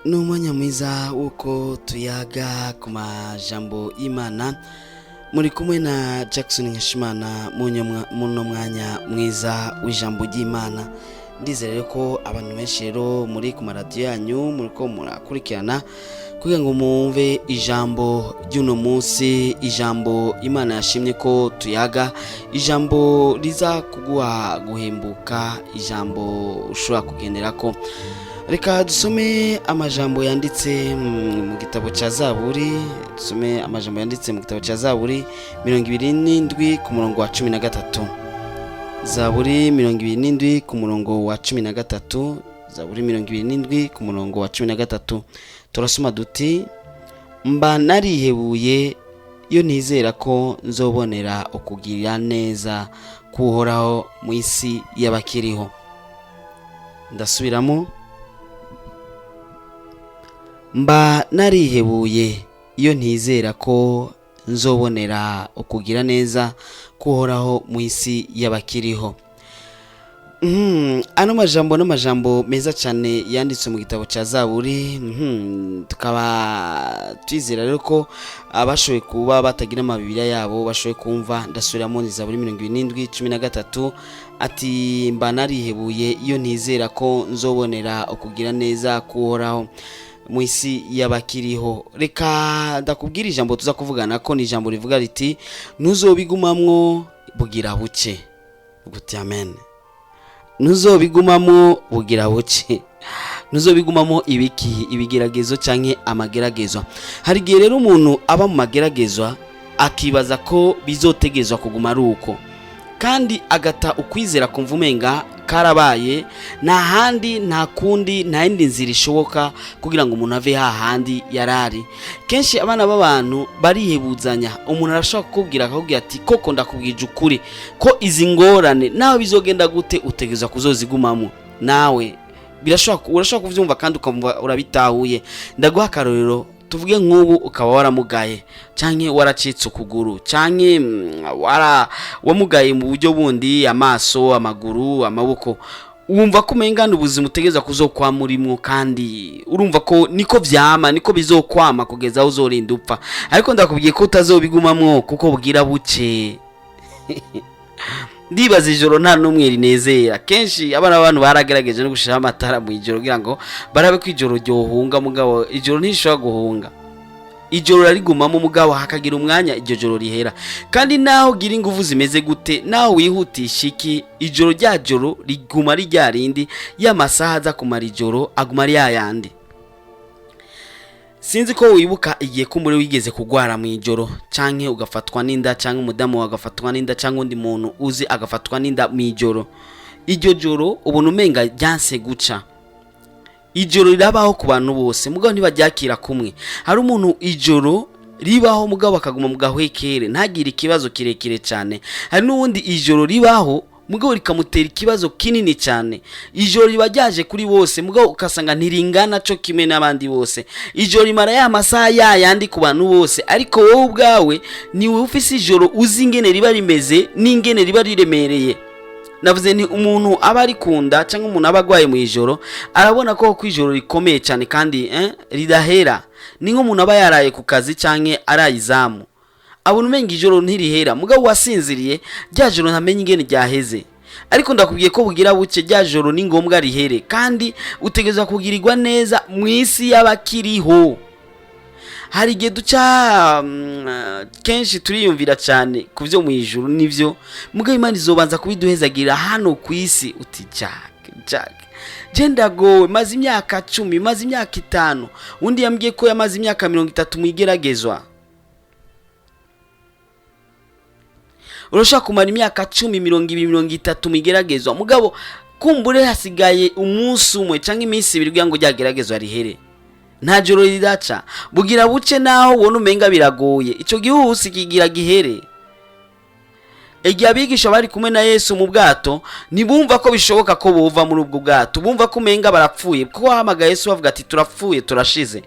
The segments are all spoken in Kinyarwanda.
N'umwanya mwiza uko tuyaga ku majambo y'Imana muri kumwe na Jackson Nkeshimana muno mwanya mwiza w'ijambo ry'Imana. Ndizere ko abantu benshi rero muri ku maradiyo yanyu muriko murakurikirana kugira ngo mumve ijambo ry'uno munsi, ijambo Imana yashimye ko tuyaga, ijambo riza kuguha guhembuka, ijambo ushobora kugenderako. Reka dusome amajambo yanditse mu gitabo ca Zaburi, dusome amajambo yanditse mu gitabo ca Zaburi 27 ku murongo wa 13. Zaburi 27 ku murongo wa 13, Zaburi 27 ku murongo wa 13. Turasoma duti: mba narihebuye iyo nizera ko nzobonera ukugirira neza kuhoraho mu isi y'abakiriho. Ndasubiramo: mba narihebuye iyo ntizera ko nzobonera ukugira neza kuhoraho mu isi y'abakiriho. Ano majambo meza cyane yanditse mu gitabo ca Zaburi. Tukaba twizera rero ko abashoboye kuba batagira amabibiriya yabo bashoboye kumva. Ndasubiramo: ni Zaburi 27:13 ati mba narihebuye iyo ntizera ko nzobonera ukugira neza kuhoraho mu isi y'abakiriho. Reka ndakubwira ijambo tuza kuvugana ko ni ijambo rivuga riti ntuzobigumamwo bugira buke. Guti amen. Ntuzobigumamwo bugira buke. Ntuzobigumamwo ibigeragezo canke amageragezo. Hari gihe rero umuntu aba mu mageragezwa akibaza ko bizotegezwa kuguma ari uko, kandi agata ukwizera kumva umenga karabaye, nta handi nta kundi nta yindi nzira ishoboka kugira ngo umuntu ave hahandi yarari. Kenshi abana b'abantu barihebuzanya. Umuntu arashaka kukubwira akakubwira ati koko ndakubwije ukuri ko izi ngorane nawe bizogenda gute utegeza kuzozigumamo. Nawe urashaka kuvyumva kandi ukamva urabitahuye. Ndaguha akarorero. Tuvuge nk'ubu ukaba waramugaye canke waracitse ukuguru canke wamugaye mu buryo bundi, amaso, amaguru, amaboko. Wumva ko umengana ubuzima utegeza kuzokwamurimo, kandi urumva ko niko vyama, niko bizokwama kugeza aho uzorinda upfa. Ariko ndakubwiye ko utazobigumamwo kuko bugira buke. Ndibaza ijoro nta numwe rinezera. Kenshi abana b'abantu baragerageje no gushira amatara mu ijoro kugira ngo barabe ko ijoro ryohunga, mugabo ijoro ntishobora guhunga. Ijoro rarigumamo mugabo hakagira umwanya iryo joro rihera. Kandi naho gira ingufu zimeze gute, naho wihutisha iki, ijoro rya joro riguma ari rya rindi, y'amasaha aza kumara ijoro aguma ari yayandi. Sinzi ko wibuka igihe kumbure wigeze kugwara mu ijoro canke ugafatwa n'inda, canke umudamu wagafatwa n'inda, canke undi muntu uzi agafatwa n'inda mu ijoro. Iryo joro ubona umenga ryanse guca. Ijoro rirabaho ku bantu bose mugabo ntibaryakira kumwe. Hari umuntu ijoro ribaho mugabo akaguma mu gahwekere ntagire ikibazo kirekire cyane. Hari n'uwundi ijoro ribaho mugabo rikamutera ikibazo kinini cyane. Ijoro riba ryaje kuri bose mugabo ukasanga ntiringana cyo kimwe n'abandi bose. Ijoro rimara ya masaha yandi ku bantu bose, ariko wowe ubwawe niwe ufise ijoro uzi ingene riba rimeze n'ingene riba riremereye. Navuze ni umuntu aba ari kunda cyangwa umuntu aba agwaye mu ijoro arabona ko ijoro rikomeye cyane kandi ridahera. Ni nk'umuntu aba yaraye ku kazi canke arayizamu, abona umenga ijoro ntirihera mugabo wasinziriye rya joro ntamenye ingene ryaheze. Ariko ndakubwiye ko bugira buke rya joro ni ngombwa rihere, kandi utegezwa kugirirwa neza mu isi y'abakiriho. Hari igihe duca kenshi turiyumvira cyane ku byo mu ijuru, nivyo mugabo Imana izobanza kubiduhezagira hano ku isi. Uti Jack je ndagowe, maze imyaka 10, maze imyaka 5. Undi yambwiye ko yamaze imyaka 30 mu igeragezwa. Urashaka kumara imyaka 10, 20, 30 mu igeragezwa mugabo kumbure hasigaye umunsi umwe canke iminsi 2 kugira ngo ryageragezwa rihere. Nta joro ridaca. Bugira buce naho wona umenga biragoye, ico gihusi kigira gihere. Igihe abigisha bari kumwe na Yesu mu bwato nibumva ko bishoboka ko bova muri ubwo bwato, bumva ko umenga barapfuye kuko wahamagaye Yesu bavuga ati turapfuye turashize.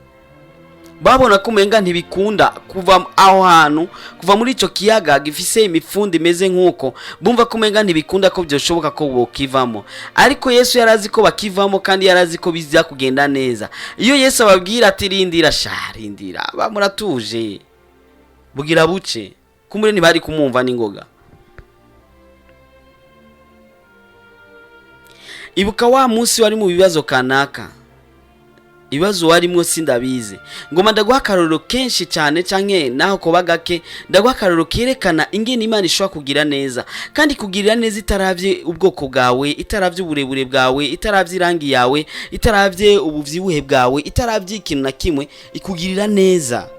babona ko umenga ntibikunda kuva aho hantu, kuva muri ico kiyaga gifise imifundi imeze nk'uko, bumva ko umenga ntibikunda ko byoshoboka ko bokivamo. Ariko Yesu yarazi ko bakivamo kandi yarazi ko biza kugenda neza. Iyo Yesu ababwira ati rindira rindira, bamuratuje bugira buce, kumure ntibari kumumva n'ingoga. Ibuka wa munsi wari mu bibazo kanaka, ibibazo warimwo sindabize, ngoma ndaguha akarorero kenshi cyane canke naho ko bagake, ndaguha akarorero kerekana ingene Imana ishobora kugira neza, kandi kugirira neza itaravye ubwoko bwawe, itaravye uburebure bwawe, itaravye irangi yawe, itaravye ubuvyibuhe bwawe, itaravye ikintu na kimwe, ikugirira neza.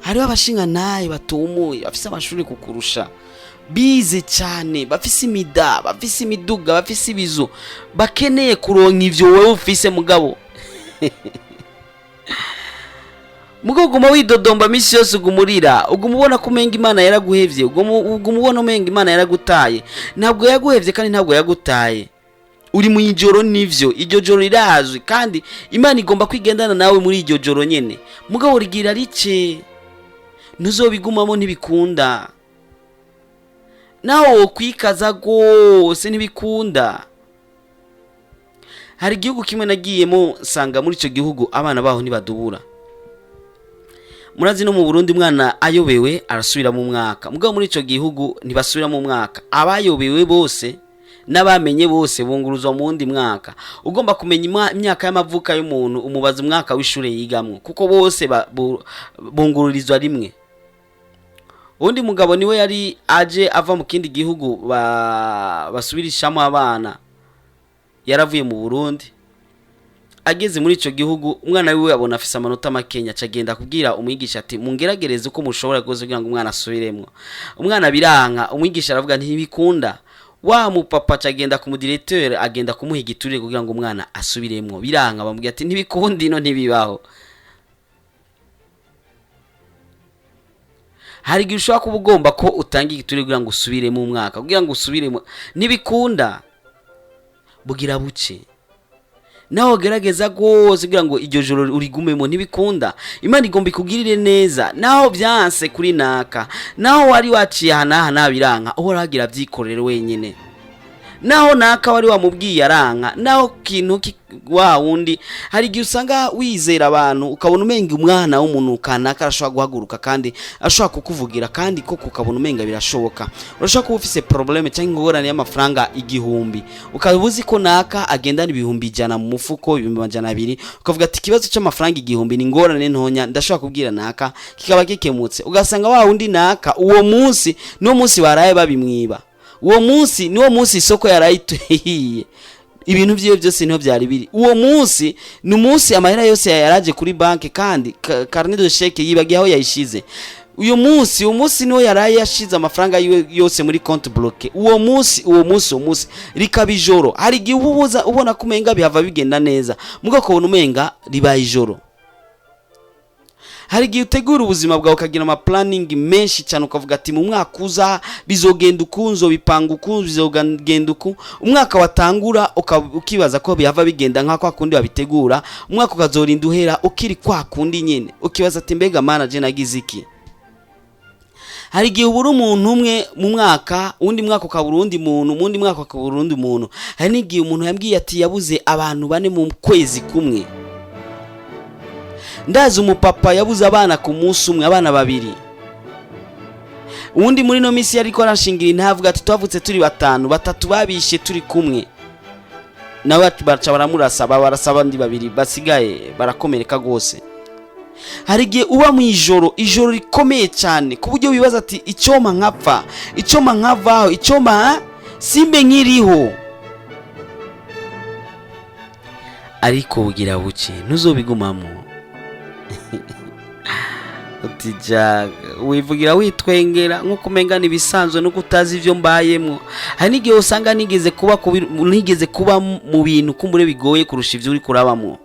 Hariho abashinga naye batumuye bafise amashuri kukurusha, bize cyane, bafise imida, bafise imiduga, bafise ibizu, bakeneye kuronka ivyo wowe ufise mugabo. Mugoma widodomba misi yose ugumurira, ugumubona kumenga Imana yaraguhevye, ugumubona umenga Imana yaragutaye. Ntabwo yaguhevye kandi ntabwo yagutaye. Uri mu ijoro nivyo, iryo joro rirazwi kandi Imana igomba kwigendana nawe muri iryo joro nyene. Mugabo rigira rice, ntuzobigumamo ntibikunda. Naho kwikaza gose ntibikunda. Hari igihugu kimwe nagiyemo sanga muri ico gihugu abana baho ntibadubura. Murazi no mu Burundi umwana ayobewe arasubira mu mwaka, mugabo muri ico gihugu ntibasubira mu mwaka. Abayobewe bose n'abamenye bose bunguruzwa mu wundi mwaka. Ugomba kumenya imyaka y'amavuka y'umuntu umubaza umwaka w'ishure yigamwe, kuko bose bungururizwa rimwe. Undi mugabo niwe yari aje ava mu kindi gihugu basubirishamo abana, yaravuye mu Burundi. Ageze muri ico gihugu umwana wiwe abona afise amanota makenya, cagenda kubwira umwigisha ati mungeragereze uko mushobora gose kugira ngo umwana asubiremwo. Umwana biranka, umwigisha aravuga ntibikunda. Wa mupapa cagenda ku mudirecteur agenda kumuha igiturire kugira ngo umwana asubiremwo, biranka, bamubwira ati ntibikundi ino ntibibaho. Hari igihe ushobora kuba ugomba ko utanga igiturire kugira ngo usubire mu mwaka, kugira ngo usubiremo, ntibikunda bugira buce. Naho gerageza gose kugira ngo iryo joro urigumemo, ntibikunda. Imana igomba ikugirire neza, naho byanse kuri naka, naho wari waciye hanaha nabiranka, uhora hagira vyikorere wenyene. Naho naka wari wamubwiye aranka, naho kintu wa wundi, hari igihe usanga wizera abantu ukabona umenga umwana w'umuntu kanaka arashobora guhaguruka kandi ashobora kukuvugira, kandi koko ukabona umenga birashoboka. Urashobora kuba ufise probleme cyangwa ingorane y'amafaranga 1000, ukabuzi ko naka agendana 100 mu mufuko 200, ukavuga ati kibazo cy'amafaranga 1000 ni ingorane ntonya, ndashobora kubwira naka kikaba kikemutse. Ugasanga wa wundi naka uwo munsi no munsi baraye babimwiba, uwo munsi niwo munsi isoko yarayituhiye, ibintu byiwe byose niho byari biri. Uwo munsi ni umunsi amahera yose yaraje kuri banki, kandi carnet de chèque yibagiye aho yayishize. Uwo munsi niho yaraye yashize amafaranga yose muri compte bloqué. Uwo munsi rikaba ijoro. Hari igihe ubona kumenga bihava bigenda neza, mugako ubona umenga ribaye ijoro. Hari igihe utegura ubuzima bwawe ukagira ama planning menshi cyane, ukavuga ati mu mwaka uza bizogenda ukunzo, bipanga ukunzo, bizogenda uku. Umwaka watangura ukibaza ko bihava bigenda nka kwa kundi wabitegura, umwaka ukazorinda uhera ukiri kwa kundi nyene, ukibaza ati mbega manager nagize iki. Hari igihe ubura umuntu umwe mu mwaka, undi mwaka ukabura undi muntu, undi mwaka ukabura undi muntu. Hari n'igihe umuntu yambwiye ati yabuze abantu 4 mu kwezi kumwe. Ndazi umupapa yabuze abana ku munsi umwe, abana 2. Undi muri no misi yariko arashingira intavuga ati twavutse turi 5, 3 babishe turi kumwe. Nawe baca baramurasaba, barasaba ndi 2 basigaye barakomereka gose. Hari igihe uba mu ijoro rikomeye cyane ku buryo wibaza ati icyoma nkapfa, icyoma nkavaho, icyoma simbe nkiriho. Ariko ugira buke ntuzobigumamo. Utijaga wivugira witwengera nko kumengana ibisanzwe no kutazi ivyo mbayemwo. Hari n'igihe usanga nigeze kuba mu bintu kumbure bigoye kurusha ivyo uri kurabamwo.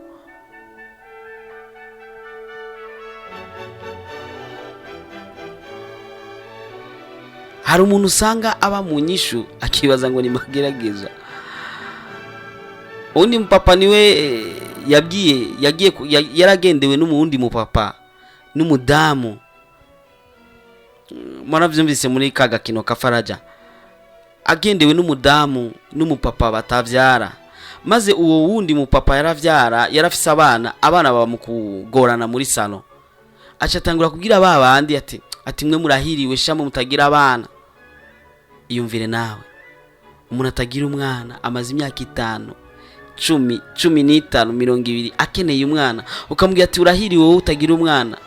Hari umuntu usanga aba mu nyishu akibaza ngo ni magerageza. undi mupapa niwe yaragendewe n'umundi mupapa n'umudamu. Mwaravyumvise muri kagakino kafaraja, agendewe n'umudamu n'umupapa batavyara, maze uwo wundi mupapa yaravyara, yarafise abana baba mukugorana muri salo. Acatangura kugira babandi ati mwe murahiriwe shamo mutagira abana. Iyumvire nawe, umuntu atagira umwana amaze imyaka 5, 10, 15, 20 akeneye umwana, ukamubwira ati urahiriwe wowe utagira umwana.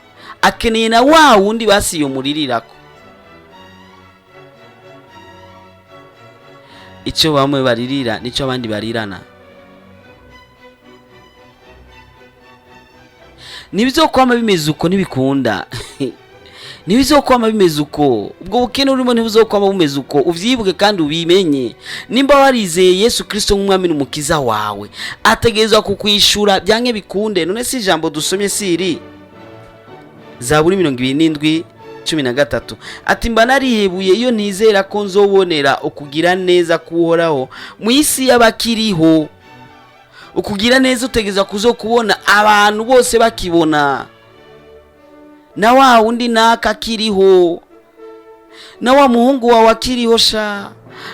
Akeneye na wa wundi basiyo muririrako. Icyo bamwe baririra nico abandi barirana. Nibizokwama bimeze uko nibikunda. Nibizokwama bimeze uko. Ubwo bukene urimo ntibuzokwama bumeze uko. Uvyibuke kandi ubimenye. Nimba warizeye Yesu Kristo nk'umwami n'umukiza wawe, ategerezwa kukwishura byanke bikunde. None si ijambo dusomye siri Zaburi 27:13 ati mba narihebuye iyo nizera ko nzobonera ukugira neza kuhoraho mu isi y'abakiriho. Ukugira neza utegeza kuzokubona abantu bose bakibona, na wa wundi naka kiriho, na wa muhungu wawe akiriho sha,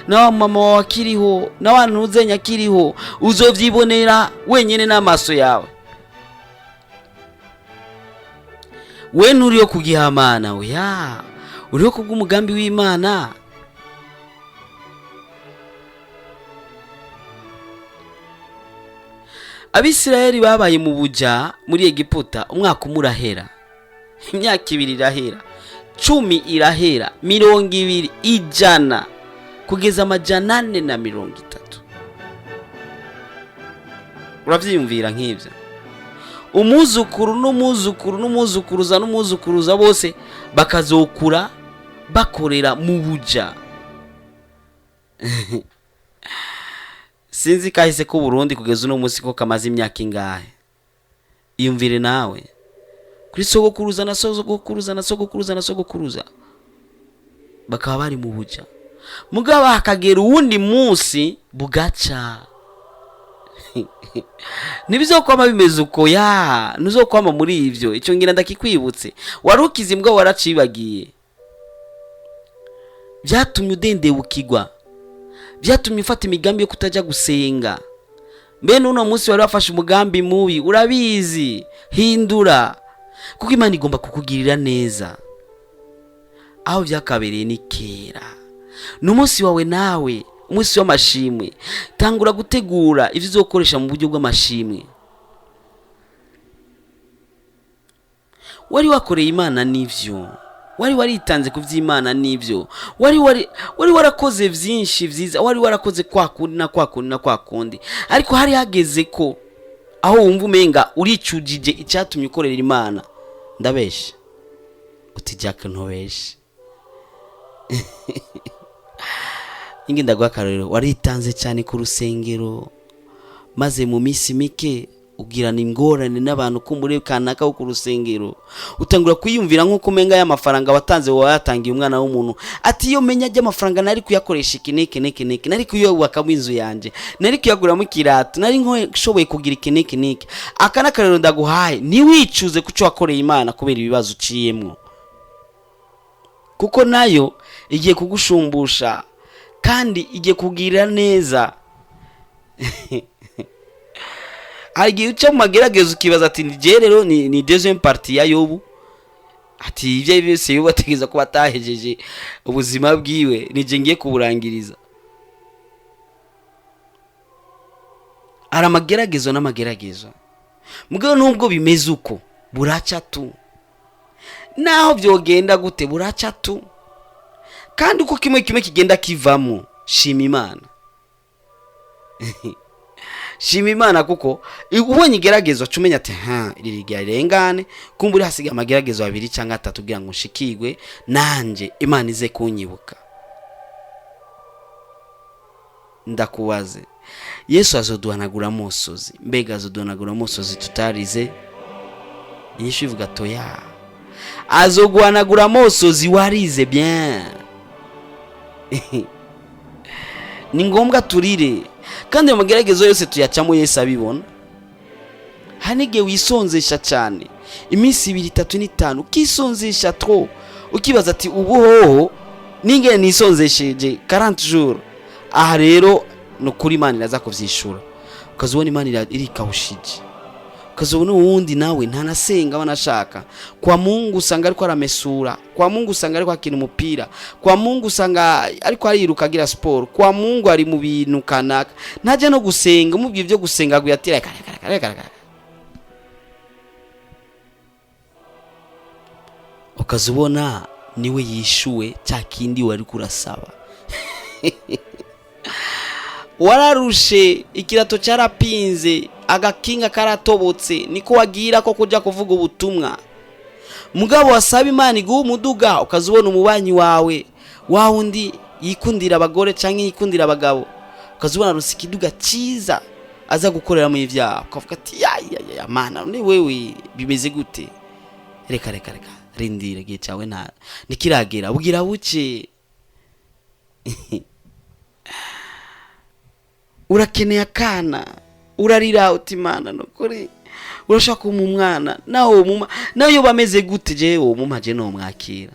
na wa mama wawe akiriho, na wa ntuzenya akiriho, uzovyibonera wenyene n'amaso yawe. We nturiyo kugihamana oya, uriyo kubw'umugambi w'Imana. Abisirayeli babaye mu buja muri Egiputa umwaka umurahera, imyaka 2 irahera, 10 irahera, 20, 100 kugeza 430. Uravyiyumvira nk'ivyo? Umuzukuru n'umuzukuruza bose bakazokura bakorera mu buja. Sinzi kahise ko Burundi kugeza uno munsi ko kamaze imyaka ingahe. Iyumvire nawe, kuri sogokuruza na sogokuruza bakaba bari mu buja, mugabo hakagera uwundi munsi bugaca. Nibizokwama bimeze uko ya, nuzokwama muri ivyo. Ico ngira ndakikwibutse, warukize imbwa waracibagiye. Byatumye udendebukirwa, byatumye ufata imigambi yo kutaja gusenga. Mbe nuno munsi wari wafashe umugambi mubi, urabizi, hindura, kuko Imana igomba kukugirira neza. Aho byakabereye ni kera. N'umunsi wawe nawe, umunsi w'amashimwe, tangura gutegura ivyo uzokoresha mu buryo bw'amashimwe. Wari wakoreye Imana n'ivyo, wari waritanze ku vy'Imana n'ivyo, wari warakoze vyinshi vyiza, wari warakoze kwa kundi, ariko hari hageze ko aho wumva umenga uricujije icyatumye ukorera Imana. Ndabesha uti Jack ntobesha. Ingi ndagwa karero, waritanze cyane ku rusengero, maze mu misi mike ugirana ingorane n'abantu kumbure kanaka ku rusengero, utangura kwiyumvira nko kumenga ya mafaranga watanze wayatangiye umwana w'umuntu. Ati iyo menya ajya amafaranga nari kuyakoresha ikineke, nari kuyubaka mu inzu yanje, nari kuyaguramo ikirato, nari nshoboye kugira ikineke. Akana karero ndaguhaye, ni wicuze kuco wakoreye Imana kubera ibibazo uciyemwo, kuko nayo igiye kugushumbusha kandi igiye kugira neza. Agiye uca mu magerageza ukibaza ati nje rero ni deuxième partie ya Yobu. Ati ivyo byose Yobu ategeza kuba atahejeje ubuzima bwiwe, nije ngiye kuburangiriza. Ara mageragezo n'amageragezo, mugabo nubwo bimeze uko buraca tu, naho byogenda gute buraca tu, kandi uko kimwe kigenda kivamo, shima Imana. Shima Imana kuko ubonye igeragezo cumenya ati iri ryarengane, kumburi hasiga amageragezo 2 cyangwa 3 kugira ngo nshikigwe nanje Imana ize kunyibuka. Ndakubaze, Yesu azoduhanagura amosozi, mbega azoduhanagura amosozi tutarize? Inyishu ivuga toya, azoguhanagura amosozi warize bien. Ni ngombwa turire, kandi mu mageragezo yose tuyacamo Yesu abibona. Hanige wisonzesha cyane iminsi 2 3 5 ukisonzesha tro ukibaza ati ubu hoho ninge nisonzesheje 40 jours. Aha rero no kuri Imana iraza kuvyishura, ukazubona Imana iri kawushije, ukazubona uwundi nawe ntanasenga banashaka kwa Mungu usanga ariko aramesura, kwa Mungu usanga ariko akina umupira, kwa Mungu usanga ariko ariruka agira sport, kwa Mungu ari mu bintu kanaka ntaje no gusenga. Umubwiye byo gusenga guyatira kare ukazubona niwe yishuwe cya kindi wari kurasaba. Wararushe ikirato cyarapinze agakinga karatobotse niko wagira ko kujya kuvuga ubutumwa. Mugabo wasaba Imana iguha umuduga, ukazubona umubanyi wawe wundi yikundira abagore cyangwa yikundira abagabo, ukazubona rusi kiduga cyiza aza gukorera mu ivyaha, ukavuga ati ya Mana ni wewe bimeze gute? Reka rindire gihe cyawe nta nikiragera bugira buce. Urakeneye akana, urarira uti Mana nokuri urashaka umwana nayo bameze gute? Je wo mumaje no mwakira.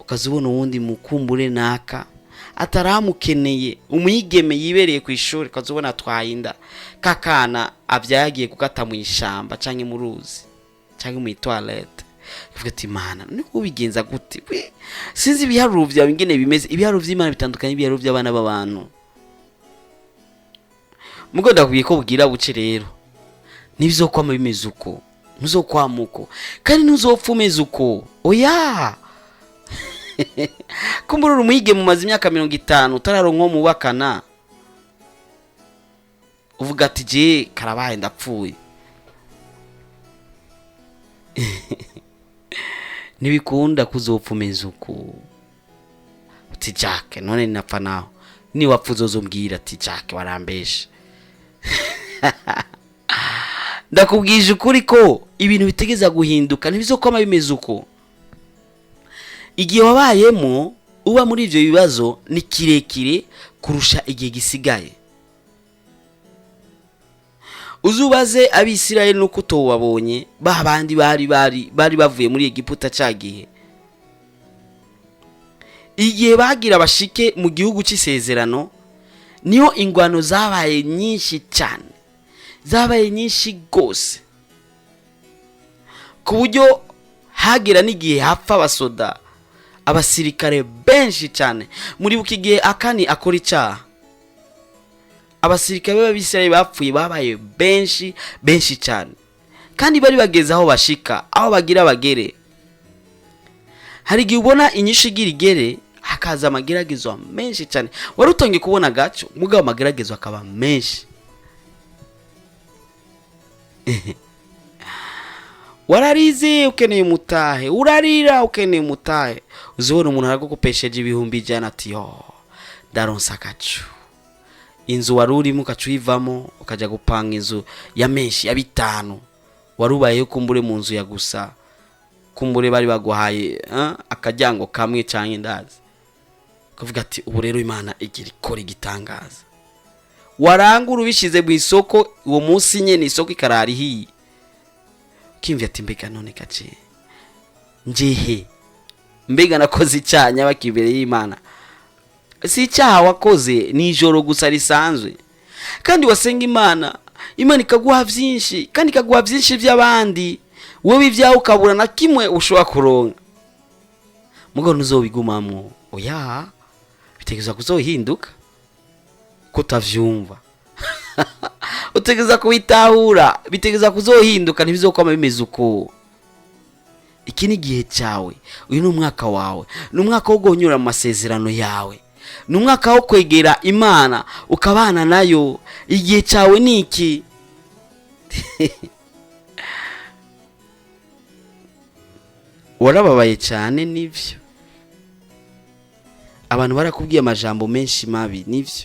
Ukazubona uwundi mukumbure naka ataramukeneye, umuyigeme yibereye ku ishuri, ukazubona twayinda kakana abyagiye kugata mu ishamba canke mu ruzi canke mu toilette. Uvuga ati Mana niko bigenza gute? Sinzi ibiharuro byawe ingene bimeze. Ibiharuro vy'Imana bitandukanye ibiharuro by'abana b'abantu. Mugo ndakubwiye ko bugira buce rero nibizokwama bimeze uko, ntuzokwamuko kandi ntuzopfumeza uko. Oya kumburura umuyige mu mazi imyaka 50 utararonko mu bakana, uvuga ati je karabaye ndapfuye. Nibikunda kuzopfumeza uko uti Jack none ninapfa naho ni wapfuzozombwira ati Jack warambeshe. Ndakubwije ukuri ko ibintu bitegeza guhinduka ntibizokoma bimeze uko. Igihe wabayemo uba muri ivyo bibazo ni kirekire kurusha igihe gisigaye. Uzubaze abisirayeli nuko towabonye babandi bari bavuye muri Egiputa cyagihe, igihe bagira bashike mu gihugu cy'isezerano niho ingwano zabaye nyinshi cyane, zabaye nyinshi gose ku buryo hagira n'igihe hapfa abasoda abasirikare benshi cyane. Muri buki gihe Akani akora icyaha, abasirikare b'Abisirayeli bapfuye babaye benshi cyane, kandi bari bageze aho bashika aho bagira bagere. Hari igihe ubona inyishu igira igere hakaza amageragezo menshi cyane, wari utonge kubona gaco mugabo amageragezo akaba menshi. Wararize ukeneye umutahe, urarira ukeneye umutahe, uzibona umuntu aragukopesheje 100,000 ati yo ndaronsa gaco. Inzu warurimo ukacuyivamo ukaja gupanga inzu ya menshi ya 5, warubaye kumbure mu nzu ya gusa, kumbure bari baguhaye akajyango kamwe canke ndazi, ukavuga ati ubu rero Imana igira ikora igitangaza. Warangura ubishize mu isoko uwo munsi nyene isoko ikararihiye, kimvye ati mbega none kace njehe mbega nakoze icyanya bakibere y'Imana. Si icyaha wakoze ni ijoro gusa risanzwe, kandi wasenga Imana ikaguha byinshi, kandi ikaguha byinshi by'abandi, wowe ibyawe ukabura na kimwe ushobora kuronka. Mugo ntuzobigumamwo. Oya bitegeza kuzohinduka ko tavyumva. Utegeza kubitahura bitegeza kuzohinduka ntibizokoma bimeze uko. Iki ni gihe cyawe, uyu ni umwaka wawe, ni umwaka wo gonyura mu masezerano yawe, ni umwaka wo kwegera Imana ukabana nayo. Igihe cyawe ni iki? Warababaye cyane nivyo, abantu barakubwiye amajambo menshi mabi nivyo.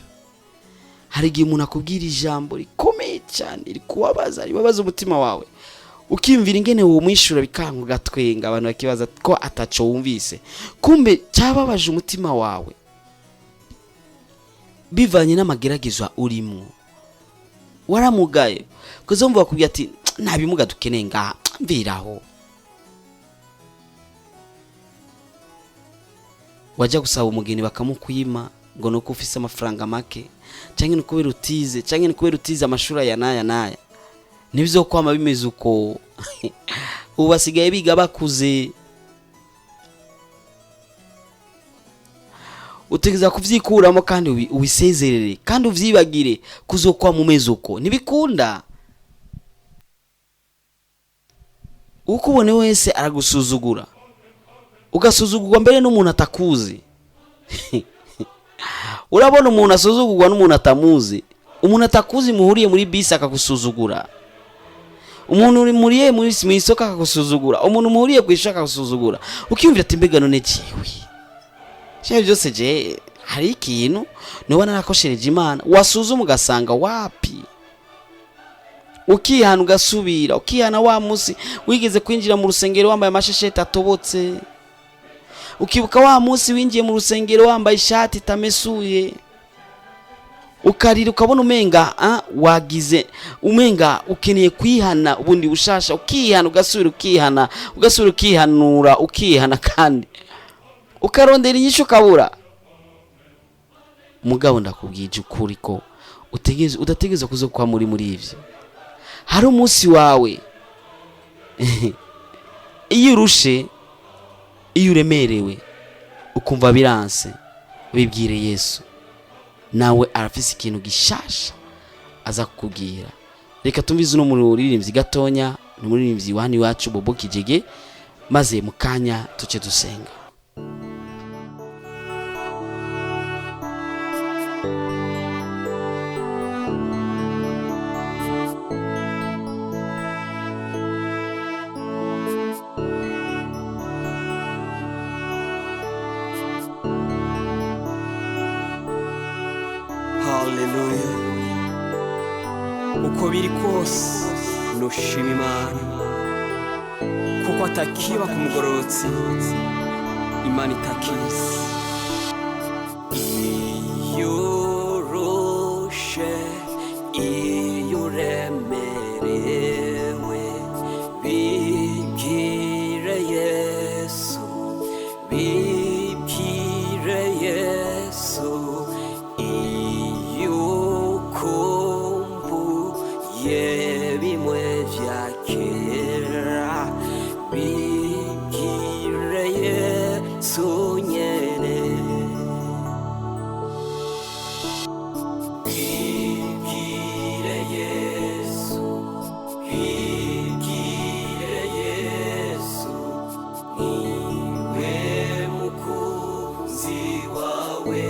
Hari igihe umuntu akubwira ijambo rikomeye cyane rikubabaza, ribabaza umutima wawe, ukimvira ingene uwo mwishura bikangu gatwenga, abantu bakibaza ko ataco wumvise, kumbe cyababaje umutima wawe bivanye n'amageragezo urimo. waramugaye kuzumva bakubwira ati nta bimuga dukeneye ngaha mviraho. Wajya gusaba umugeni bakamukwima ngo nuko ufise amafaranga make cyangwa nuko berutize cyangwa nuko berutize amashuri ya naya nibyo kwama bimeze uko. Ubu basigaye biga bakuze, utegeza kuvyikuramo kandi uwisezerere kandi uvyibagire kuzokwa mu mezi uko ntibikunda. Uko ubone wese aragusuzugura, ugasuzugurwa mbere n'umuntu atakuzi. Urabona umuntu asuzugurwa n'umuntu atamuzi, umuntu atakuzi muhuriye muri bisi akagusuzugura, umuntu uri muriye muri isoko akagusuzugura, umuntu muhuriye kwishaka akagusuzugura, ukiyumvira ati mbega none kiwe cyane byose je hari ikintu no narakoshereje Imana. Wasuzuma ugasanga wapi, ukihana ugasubira, ukihana wa musi wigeze kwinjira mu rusengero wambaye amashesheti atobotse, ukibuka wa musi winjiye mu rusengero wambaye ishati itamesuye, ukarira ukabona umenga wagize umenga ukeneye kwihana ubundi bushasha, ukihana ugasubira, ukihana ugasubira, ukihanura ukihana kandi ukarondera inyishu kabura. Mugabo ndakubwije ukuri ko udategeza kuzokwa muri ivyo. Hari umunsi wawe iyo urushe, iyo uremerewe ukumva biranse, bibwire Yesu, nawe arafise ikintu gishasha aza kukubwira. Reka tumvize no muririmbyi gatonya, n'umuririmbyi wani wacu Bobo Kijege, maze mukanya tuce dusenga. Haleluya. Uko biri kose nushima Imana, kuko atakiba ku mugororotsi Imana itakizi. Iyo urushe, iyo uremerewe, bibwire Yesu, bibwire Yesu. Bimwe vya kera, bibwire Yesu nyene, bibwire Yesu, bibwire Yesu, niwe mukunzi wawe.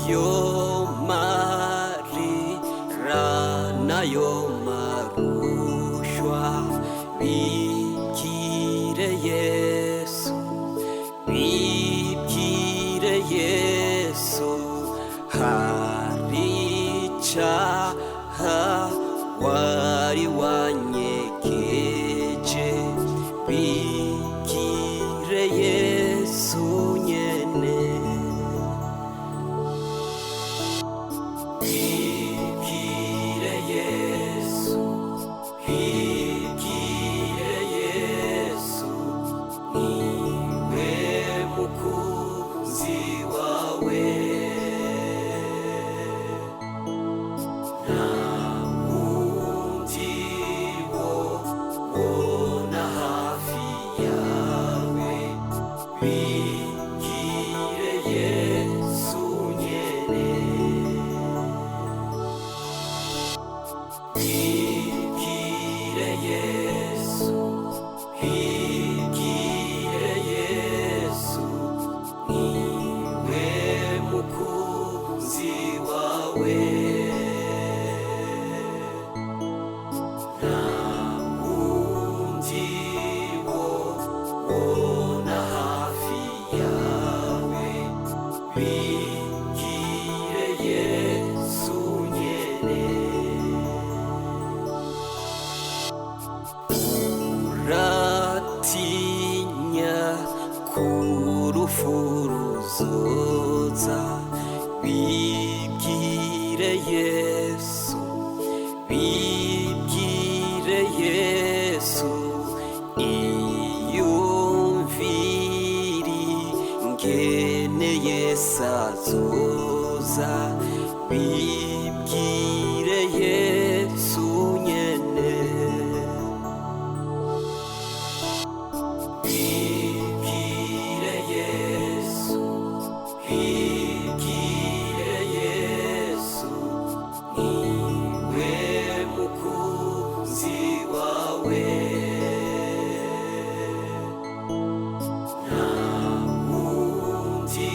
Ayo marira nayo marushwa, bibwire Yesu, bibwire Yesu. Hari icaha wari wanyegeje, bibwire Yesu nyene, bibwire Yesu, bibwire Yesu, niwe mukunzi wawe. Be urupfu ruzoza. Bibwire Yesu, bibwire Yesu, iyumvire ingene Yesu azoza. Bibwire Yesu nyene, bibwire Yesu, bibwire Yesu, niwe mukunzi wawe. Nta wundi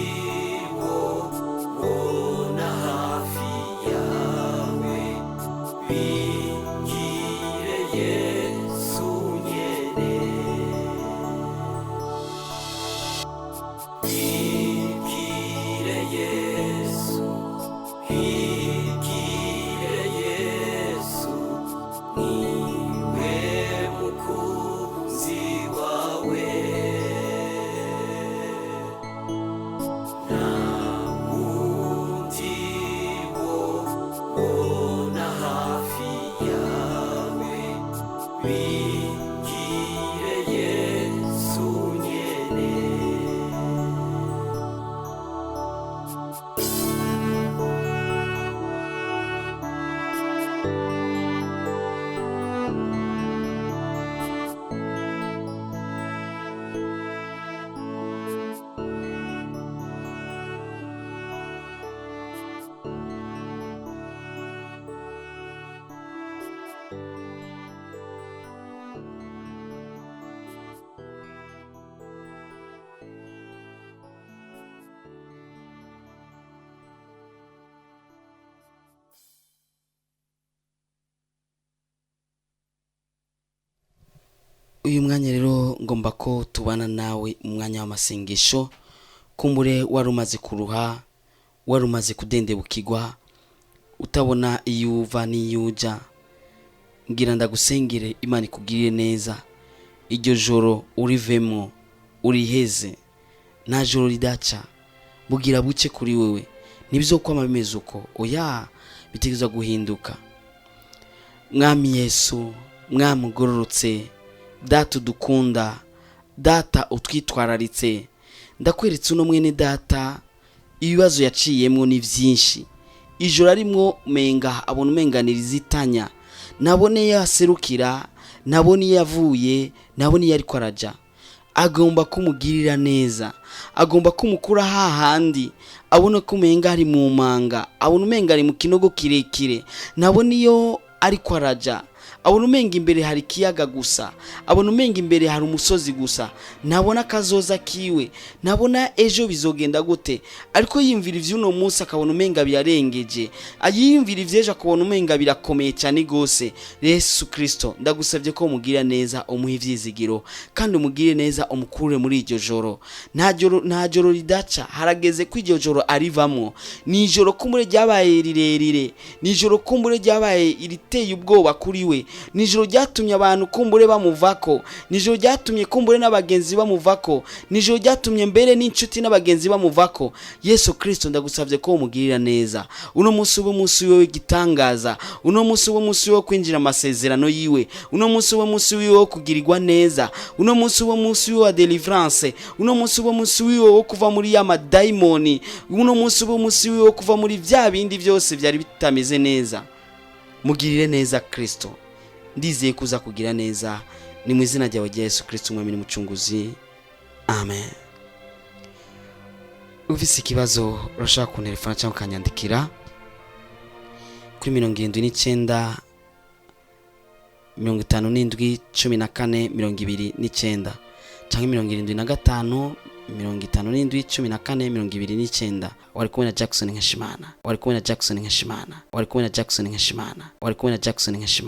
wobona hafi yawe. Bibwire Yesu nyene, bibwire Yesu, bibwire Yesu, niwe mukunzi wawe. Nta wundi wobona hafi yawe. Bibwire Yesu nyene. uyu mwanya rero ngomba ko tubana nawe mu mwanya w'amasengesho. kumbure wari umaze kuruha, wari umaze kudendebukirwa, utabona iyo uva n'iyo uja, ngira ndagusengere Imana ikugirire neza. iryo joro urivemwo, uriheze, nta joro ridaca, bugira buce kuri wewe. Ntibizokwama bimeze uko, oya, bitegerezwa guhinduka. Mwami Yesu, mwami ugororotse, data udukunda, data utwitwararitse, ndakweretse uno mwene data ibibazo yaciyemwo ni vyinshi. ijoro arimwo menga abona umenganira izitanya, nabone yaserukira, nabone yavuye, nabone yariko araja. Agomba kumugirira neza, agomba kumukura hahandi, abona ko umenga ari mu manga, abona umenga ari mu kinogo kirekire, nabone iyo ariko araja, abona umenga imbere hari kiyaga gusa, abona umenga imbere hari umusozi gusa, nabona kazoza kiwe, nabona ejo bizogenda gute. Ariko yimvira ivy'uno munsi akabona umenga birarengeje, ayimvira ivyejo akabona umenga birakomeye cyane gose. Yesu Kristo, ndagusavye ko umugira neza, umuha ivyizigiro, kandi umugire neza, umukure muri iryo joro. Nta joro ridaca, harageze ko iryo joro arivamwo. Ni ijoro kumbure ryabaye rirerire, ni ijoro kumbure ryabaye iriteye ubwoba kuri we, nijoro ryatumye abantu kumbure bamuvako, nijoro ryatumye kumbure n'abagenzi bamuvako, nijoro ryatumye mbere n'inshuti n'abagenzi bamuvako. Yesu Kristo, ndagusavye ko umugirira neza. Uno munsi ubu munsi wiwe gitangaza, uno munsi ubu munsi wo kwinjira amasezerano yiwe, uno munsi ubu munsi wiwe wo kugirirwa neza, uno munsi ubu munsi wiwe wa deliverance, uno munsi ubu munsi wiwe wo kuva muri ya madaimoni, uno munsi ubu munsi wiwe wo kuva muri vya bindi byose byari bitameze neza. Mugirire neza Kristo, ndizeye kuza kugira neza, ni mu izina ryawe Yesu Kristo umwami n'umucunguzi, amen. Ufise ikibazo urashaka kuntelefona cyangwa ukanyandikira kuri 79 57 14 29 cyangwa 75 57 14 29. wari kumwe na Jackson Nkeshimana, wari kumwe na Jackson Nkeshimana, wari kumwe na Jackson Nkeshimana, wari kumwe na Jackson Nkeshimana.